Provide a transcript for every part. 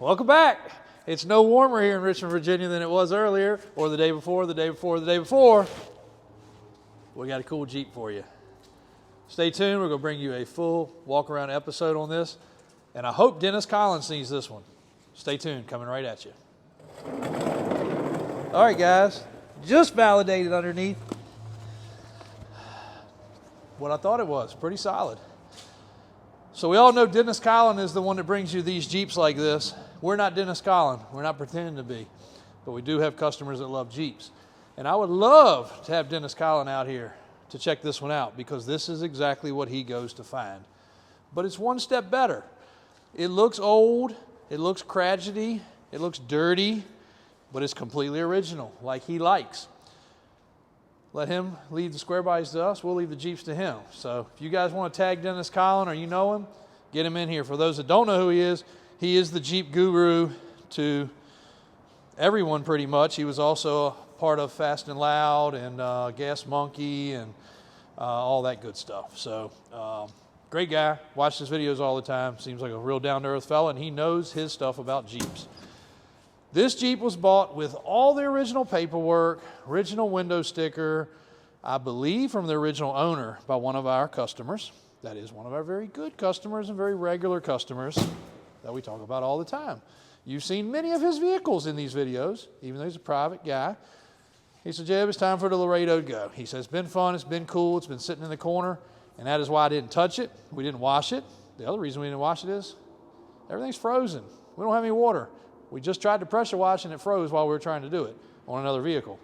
Welcome back. It's no warmer here in Richmond, Virginia than it was earlier, or the day before, the day before, the day before. We got a cool Jeep for you. Stay tuned. We're going to bring you a full walk-around episode on this, and I hope Dennis Collins sees this one. Stay tuned. Coming right at you. All right, guys. Just validated underneath what I thought it was. Pretty solid. So we all know Dennis Collins is the one that brings you these Jeeps like this. We're not Dennis Collins. We're not pretending to be. But we do have customers that love Jeeps. And I would love to have Dennis Collins out here to check this one out, because this is exactly what he goes to find. But it's one step better. It looks old. It looks craggy. It looks dirty. But it's completely original, like he likes. Let him leave the square bodies to us. We'll leave the Jeeps to him. So if you guys want to tag Dennis Collins or you know him, get him in here. For those that don't know who he is the Jeep guru to everyone pretty much. He was also a part of Fast and Loud and Gas Monkey and all that good stuff. So great guy. Watch his videos all the time. Seems like a real down-to-earth fella, and he knows his stuff about Jeeps. This Jeep was bought with all the original paperwork, original window sticker, I believe from the original owner by one of our customers. That is one of our very good customers and very regular customers that we talk about all the time. You've seen many of his vehicles in these videos, even though he's a private guy. He said, Jeb, it's time for the Laredo to go. He says, it's been fun, it's been cool, it's been sitting in the corner, and that is why I didn't touch it. We didn't wash it. The other reason we didn't wash it is everything's frozen. We don't have any water. We just tried to pressure wash and it froze while we were trying to do it on another vehicle.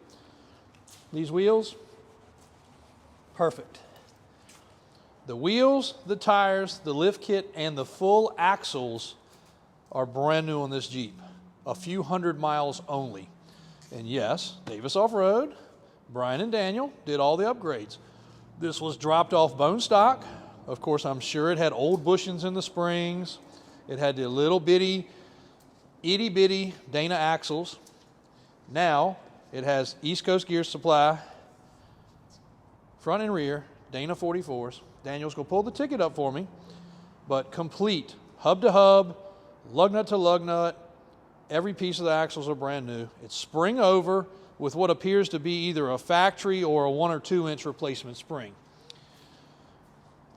These wheels, perfect. The wheels, the tires, the lift kit, and the full axles are brand new on this Jeep. A few hundred miles only. And yes, Davis Off-Road, Brian and Daniel did all the upgrades. This was dropped off bone stock. Of course, I'm sure it had old bushings in the springs. It had the little bitty, itty bitty Dana axles. Now it has East Coast Gear Supply, front and rear, Dana 44s. Daniel's going to pull the ticket up for me, but complete hub to hub, lug nut to lug nut. Every piece of the axles are brand new. It's spring over with what appears to be either a factory or a 1 or 2 inch replacement spring.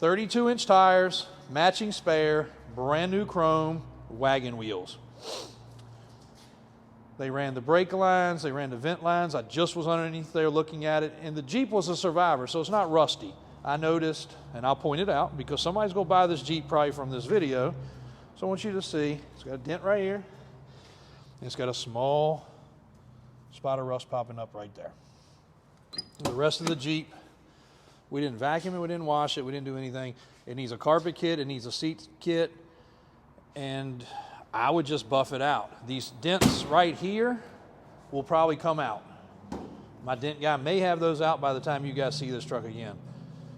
32-inch tires, matching spare, brand new chrome, wagon wheels. They ran the brake lines, they ran the vent lines. I just was underneath there looking at it, and the Jeep was a survivor, so it's not rusty. I noticed, and I'll point it out, because somebody's going to buy this Jeep probably from this video. So I want you to see, it's got a dent right here, and it's got a small spot of rust popping up right there. The rest of the Jeep, we didn't vacuum it, we didn't wash it, we didn't do anything. It needs a carpet kit, it needs a seat kit, and I would just buff it out. These dents right here will probably come out. My dent guy may have those out by the time you guys see this truck again.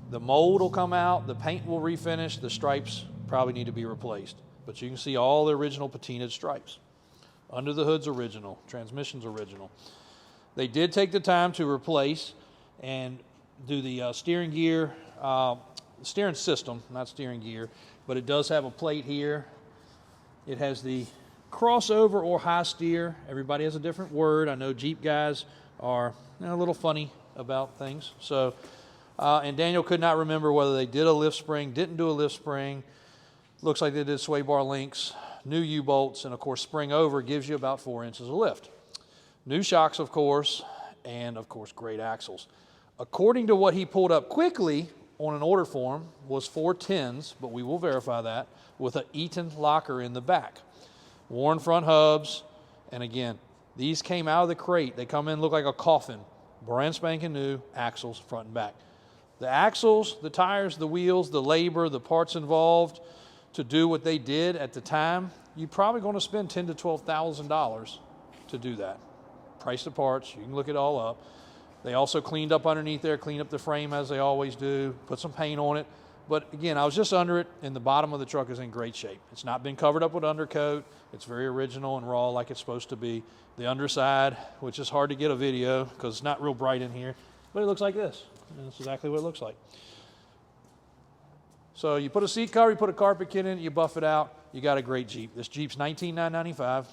The mold will come out, the paint will refinish, the stripes probably need to be replaced. But you can see all the original patinaed stripes. Under the hood's original, transmission's original. They did take the time to replace and do the steering gear, steering system, not steering gear, but it does have a plate here. It has the crossover or high steer. Everybody has a different word. I know Jeep guys are a little funny about things. So, and Daniel could not remember whether they did a lift spring, didn't do a lift spring. Looks like they did sway bar links, new U-bolts, and of course spring over gives you about 4 inches of lift. New shocks, of course, and of course great axles. According to what he pulled up quickly on an order form was 410s, but we will verify that, with an Eaton locker in the back. Worn front hubs, and again, these came out of the crate. They come in, look like a coffin. Brand spanking new, axles front and back. The axles, the tires, the wheels, the labor, the parts involved to do what they did at the time, you're probably going to spend $10,000 to $12,000 to do that. Price the parts, you can look it all up. They also cleaned up underneath there, cleaned up the frame as they always do, put some paint on it. But again, I was just under it, and the bottom of the truck is in great shape. It's not been covered up with undercoat. It's very original and raw like it's supposed to be. The underside, which is hard to get a video because it's not real bright in here, but it looks like this. And that's exactly what it looks like. So you put a seat cover, you put a carpet kit in it, you buff it out. you got a great Jeep. This Jeep's $19,995,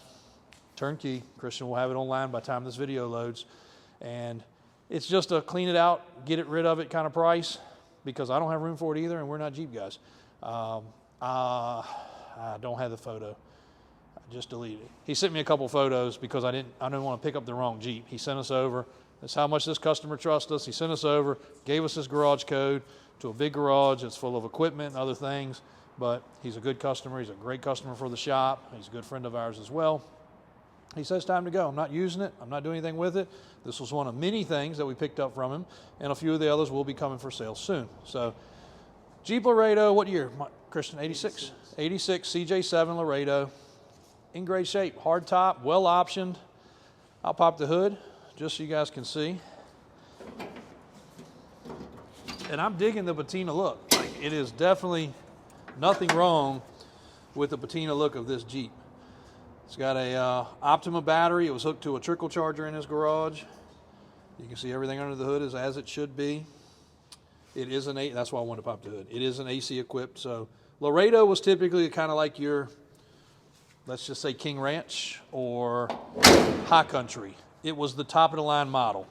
turnkey. Christian will have it online by the time this video loads. And it's just a clean it out, get it rid of it kind of price, because I don't have room for it either, and we're not Jeep guys. I don't have the photo. I just deleted it. He sent me a couple photos because I didn't want to pick up the wrong Jeep. He sent us over. That's how much this customer trusts us. He sent us over, gave us his garage code to a big garage that's full of equipment and other things. But he's a good customer. He's a great customer for the shop. He's a good friend of ours as well. He says, time to go. I'm not using it. I'm not doing anything with it. This was one of many things that we picked up from him, and a few of the others will be coming for sale soon. So Jeep Laredo, what year, Christian? 86? 86 CJ7 Laredo. In great shape. Hard top, well optioned. I'll pop the hood just so you guys can see. And I'm digging the patina look. Like, it is definitely nothing wrong with the patina look of this Jeep. It's got a Optima battery. It was hooked to a trickle charger in his garage. You can see everything under the hood is as it should be. It is an that's why I wanted to pop the hood. It is an AC equipped. So Laredo was typically kind of like your, let's just say King Ranch or High Country. It was the top of the line model.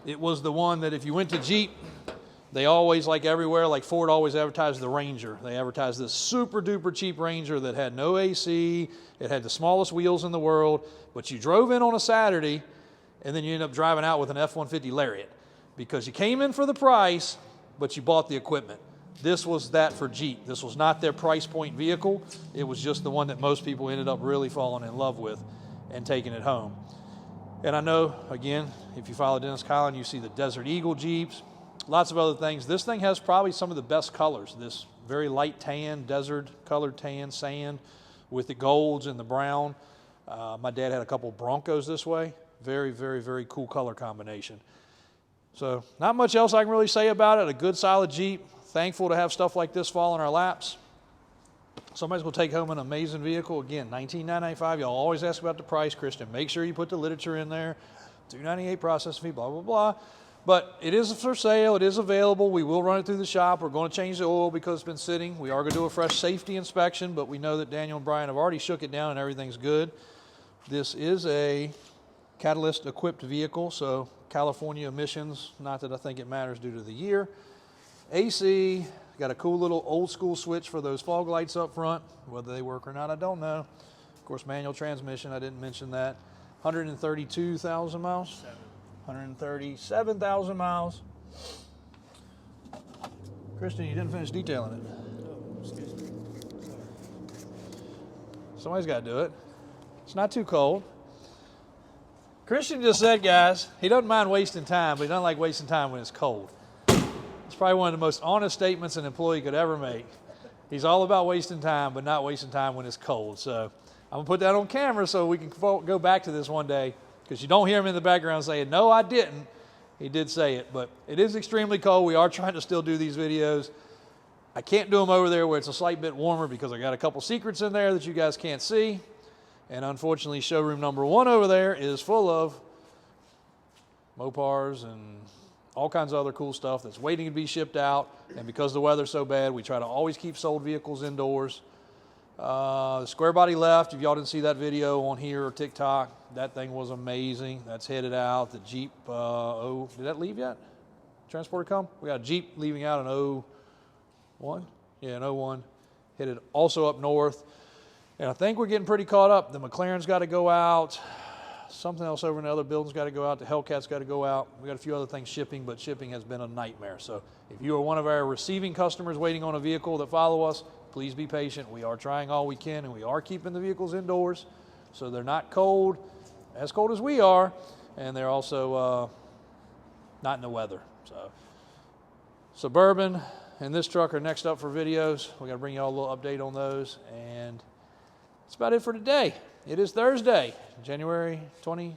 It was the one that if you went to Jeep, they always, like everywhere, like Ford always advertised the Ranger. They advertised this super duper cheap Ranger that had no AC. It had the smallest wheels in the world, but you drove in on a Saturday and then you end up driving out with an F-150 Lariat because you came in for the price, but you bought the equipment. This was that for Jeep. This was not their price point vehicle. It was just the one that most people ended up really falling in love with and taking it home. And I know, again, if you follow Dennis Collins, you see the Desert Eagle Jeeps, lots of other things. This thing has probably some of the best colors. This very light tan, desert colored tan, sand with the golds and the brown. My dad had a couple Broncos this way. Very, very, very cool color combination. So not much else I can really say about it. A good solid Jeep. Thankful to have stuff like this fall in our laps. Somebody's going to take home an amazing vehicle. Again, $19,995. Y'all always ask about the price, Christian. Make sure you put the literature in there. $298 processing fee, blah, blah, blah. But it is for sale. It is available. We will run it through the shop. We're going to change the oil because it's been sitting. We are going to do a fresh safety inspection, but we know that Daniel and Brian have already shook it down and everything's good. This is a catalyst-equipped vehicle, so California emissions, not that I think it matters due to the year. AC, got a cool little old-school switch for those fog lights up front. Whether they work or not, I don't know. Of course, manual transmission, I didn't mention that. 132,000 miles? 137,000 miles. Christian, you didn't finish detailing it. Oh, excuse me. Somebody's got to do it. It's not too cold. Christian just said, guys, he doesn't mind wasting time, but he doesn't like wasting time when it's cold. It's probably one of the most honest statements an employee could ever make. He's all about wasting time, but not wasting time when it's cold. So I'm going to put that on camera so we can go back to this one day, because you don't hear him in the background saying, no, I didn't. He did say it, but it is extremely cold. We are trying to still do these videos. I can't do them over there where it's a slight bit warmer because I got a couple secrets in there that you guys can't see. And unfortunately, showroom number 1 over there is full of Mopars and all kinds of other cool stuff that's waiting to be shipped out. And because the weather's so bad, we try to always keep sold vehicles indoors. The square body left, if y'all didn't see that video on here or TikTok, that thing was amazing. That's headed out. The Jeep, did that leave yet? Transporter come? We got a Jeep leaving out in 01? Yeah, in 01. Headed also up north. And I think we're getting pretty caught up. The McLaren's got to go out. Something else over in the other building's got to go out. The Hellcat's got to go out. We got a few other things shipping, but shipping has been a nightmare. So if you are one of our receiving customers waiting on a vehicle that follow us, please be patient. We are trying all we can, and we are keeping the vehicles indoors so they're not cold, as cold as we are, and they're also not in the weather. So Suburban and this truck are next up for videos. We got to bring you all a little update on those, and that's about it for today. It is Thursday, January 22nd?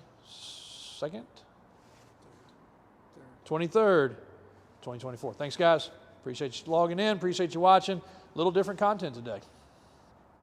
23rd, 2024. Thanks, guys. Appreciate you logging in. Appreciate you watching. A little different content today.